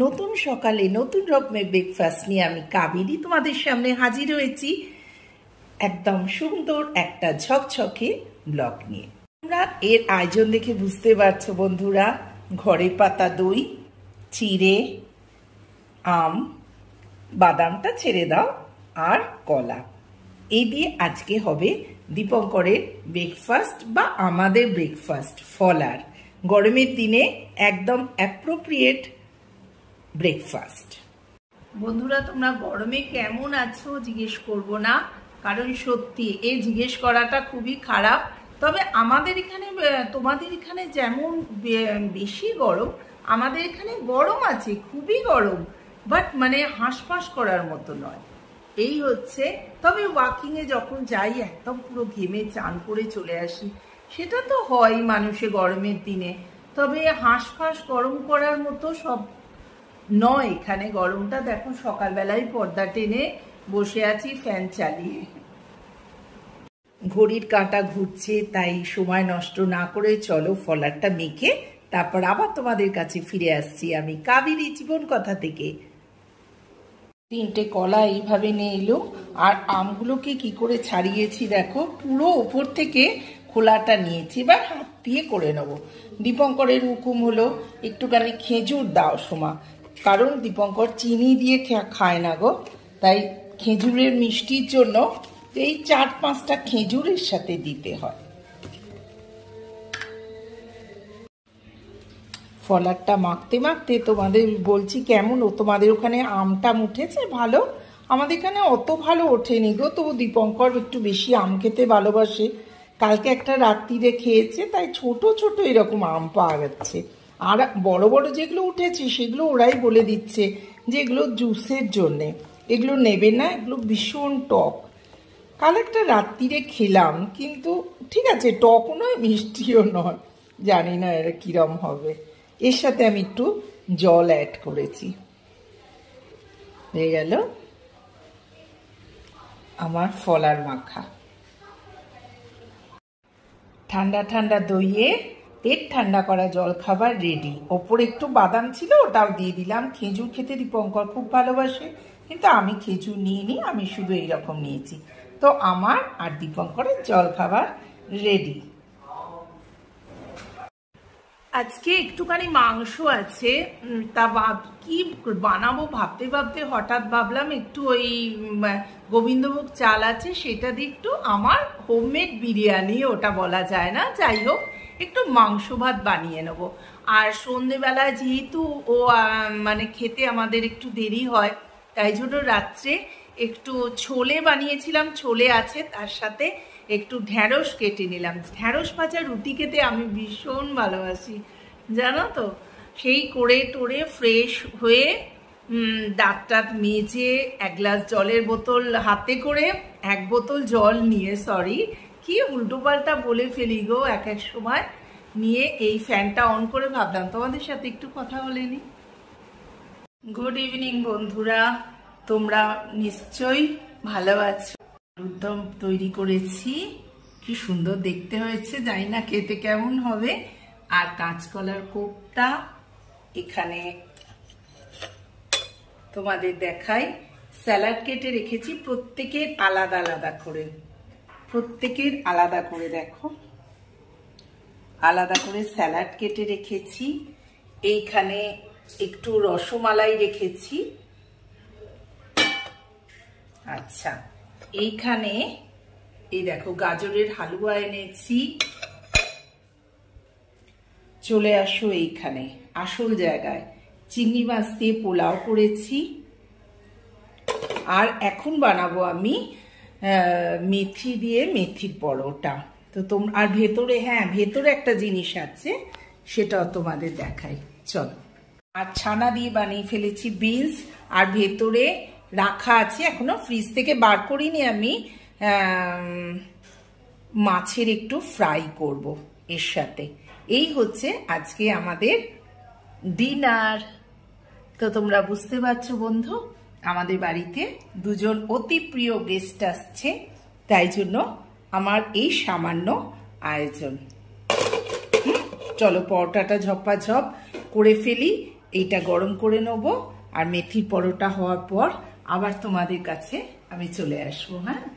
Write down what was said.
নতুন সকালে নতুন রকমের ব্রেকফাস্ট নিয়ে আমি কাবেরী তোমাদের সামনে হাজির হয়েছি একদম সুন্দর একটা ঝকঝকে ব্লগ নিয়ে। তোমরা এর আয়োজন দেখে বুঝতে পারছো বন্ধুরা, ঘরে পাতা দই, চিড়ে, আম, বাদামটা ছেড়ে দাও আর কলা, এই দিয়ে আজকে হবে দীপঙ্করের ব্রেকফাস্ট বা আমাদের ব্রেকফাস্ট। ফলার গরমের দিনে একদম অ্যাপ্রোপ্রিয়েট ব্রেকফাস্ট। বন্ধুরা তোমরা গরমে কেমন আছো জিজ্ঞেস করবো না, কারণ সত্যি এই জিজ্ঞেস করাটা খুবই খারাপ। তবে আমাদের এখানে তোমাদের এখানে যেমন বেশি গরম, আমাদের এখানে গরম আছে, খুবই গরম, বাট মানে হাঁসফাঁস করার মতো নয়, এই হচ্ছে। তবে ওয়াকিংয়ে যখন যাই একদম পুরো ঘেমে চান করে চলে আসি, সেটা তো হয় মানুষে গরমের দিনে, তবে হাঁসফাঁস গরম করার মতো সব নয় এখানে। গরমটা দেখো, সকালবেলায় পর্দা টেনে বসে আছি ফ্যান চালিয়ে। ঘড়ির কাঁটা ঘুরছে, তাই সময় নষ্ট না করে চলো ফলারটা মেখে তারপর আবার তোমাদের কাছে ফিরে আসছি আমি কাবেরী জীবন কথা থেকে। 3টে কলা এইভাবে নিয়ে এলো, আর আমগুলোকে কি করে ছাড়িয়েছি দেখো, পুরো ওপর থেকে খোলাটা নিয়েছি। এবার হাত দিয়ে করে নেবো। দীপঙ্করের হুকুম হলো একটুখানি খেজুর দাও সোমা, কারণ দীপঙ্কর চিনি দিয়ে খায় না গো, তাই খেজুরের মিষ্টির জন্য এই 4-5টা খেজুরের সাথে দিতে হয়। ফলারটা মাখতে মাখতে তোমাদের বলছি কেমন তোমাদের ওখানে আমটা উঠেছে ভালো, আমাদের এখানে অত ভালো ওঠেনি গো। তবু দীপঙ্কর একটু বেশি আম খেতে ভালোবাসে, কালকে একটা রাত্রিরে খেয়েছে, তাই ছোট ছোট এরকম আম পাওয়া যাচ্ছে। আর বড় বড় যেগুলো উঠেছে সেগুলো ওরাই বলে দিচ্ছে যে এগুলো জুসের জন্যে, এগুলো নেবে না, এগুলো ভীষণ টক। কাল একটা রাত্রিরে খেলাম, কিন্তু ঠিক আছে, টকও নয় মিষ্টিও নয়, জানি না এরা কিরম হবে। এর সাথে আমি একটু জল অ্যাড করেছি, হয়ে গেল আমার ফলার মাখা। ঠান্ডা ঠান্ডা দইয়ে পেট ঠান্ডা করা জল খাবার রেডি। ওপরে একটু বাদাম ছিল, ওটাও দিয়ে দিলাম। খেজুর খেতে দীপঙ্কর খুব ভালোবাসে, কিন্তু আমি খেজুর নিইনি, আমি শুধু এইরকম নিয়েছি। তো আমার আর দীপঙ্করের জল খাবার রেডি। আজকে একটুখানি মাংস আছে, তা কি বানাবো ভাবতে ভাবতে হঠাৎ ভাবলাম একটু ওই গোবিন্দভোগ চাল আছে, সেটা দিয়ে একটু আমার হোমমেড বিরিয়ানি, ওটা বলা যায় না, যাই হোক একটু মাংস ভাত বানিয়ে নেব। আর সন্ধেবেলা যেহেতু ও মানে খেতে আমাদের একটু দেরি হয়, তাই জন্য রাত্রে একটু ছোলে বানিয়েছিলাম, ছোলে আছে, তার সাথে একটু ঢ্যাঁড়স কেটে নিলাম। ঢ্যাঁড়স ভাজা রুটি খেতে আমি ভীষণ ভালোবাসি, জানো তো। সেই করে টোরে ফ্রেশ হয়ে দাঁত টাত মেজে 1 গ্লাস জলের বোতল হাতে করে, 1 বোতল জল নিয়ে, সরি কি উল্টোপাল্টা বলে ফেলি গো এক এক সময়, নিয়ে এই ফ্যানটা অন করে ভাবলাম তোমাদের সাথে একটু কথা বলে নি। গুড ইভিনিং বন্ধুরা, তোমরা নিশ্চয়ই ভালো আছো। আলুর দম তৈরি করেছি, কি সুন্দর দেখতে হয়েছে, জানি না খেতে কেমন হবে। আর কাঁচকলার কোপ্তা এখানে তোমাদের দেখাই। স্যালাড কেটে রেখেছি প্রত্যেকের আলাদা আলাদা করে, প্রত্যেকের আলাদা করে, দেখো আলাদা করে স্যালাড কেটে রেখেছি। এইখানে একটু রসমালাই রেখেছি। আচ্ছা, এইখানে এই দেখো গাজরের হালুয়া এনেছি। চলে আসো এইখানে আসল জায়গায়, চিংড়ি মাছ দিয়ে পোলাও করেছি। আর এখন বানাবো আমি মেথি দিয়ে মেথির পরোটা। তো তোমরা আর ভেতরে, হ্যাঁ ভেতরে একটা জিনিস আছে, সেটাও তোমাদের দেখাই, চলো। আর ছানা দিয়ে বানিয়ে ফেলেছি বিনস, আর ভেতরে রাখা আছে, এখনো ফ্রিজ থেকে বার করিনি আমি, মাছের একটু ফ্রাই করব এর সাথে। এই হচ্ছে আজকে আমাদের ডিনার। তো তোমরা বুঝতে পারছো বন্ধু, আমাদের বাড়িতে 2জন অতি প্রিয় গেস্ট আসছে, তাই জন্য আমার এই সামান্য আয়োজন। চলো পরোটাটা ঝপাঝপ করে ফেলি, এইটা গরম করে নেব, আর মেথির পরোটা হওয়ার পর আবার তোমাদের কাছে আমি চলে আসবো। হ্যাঁ।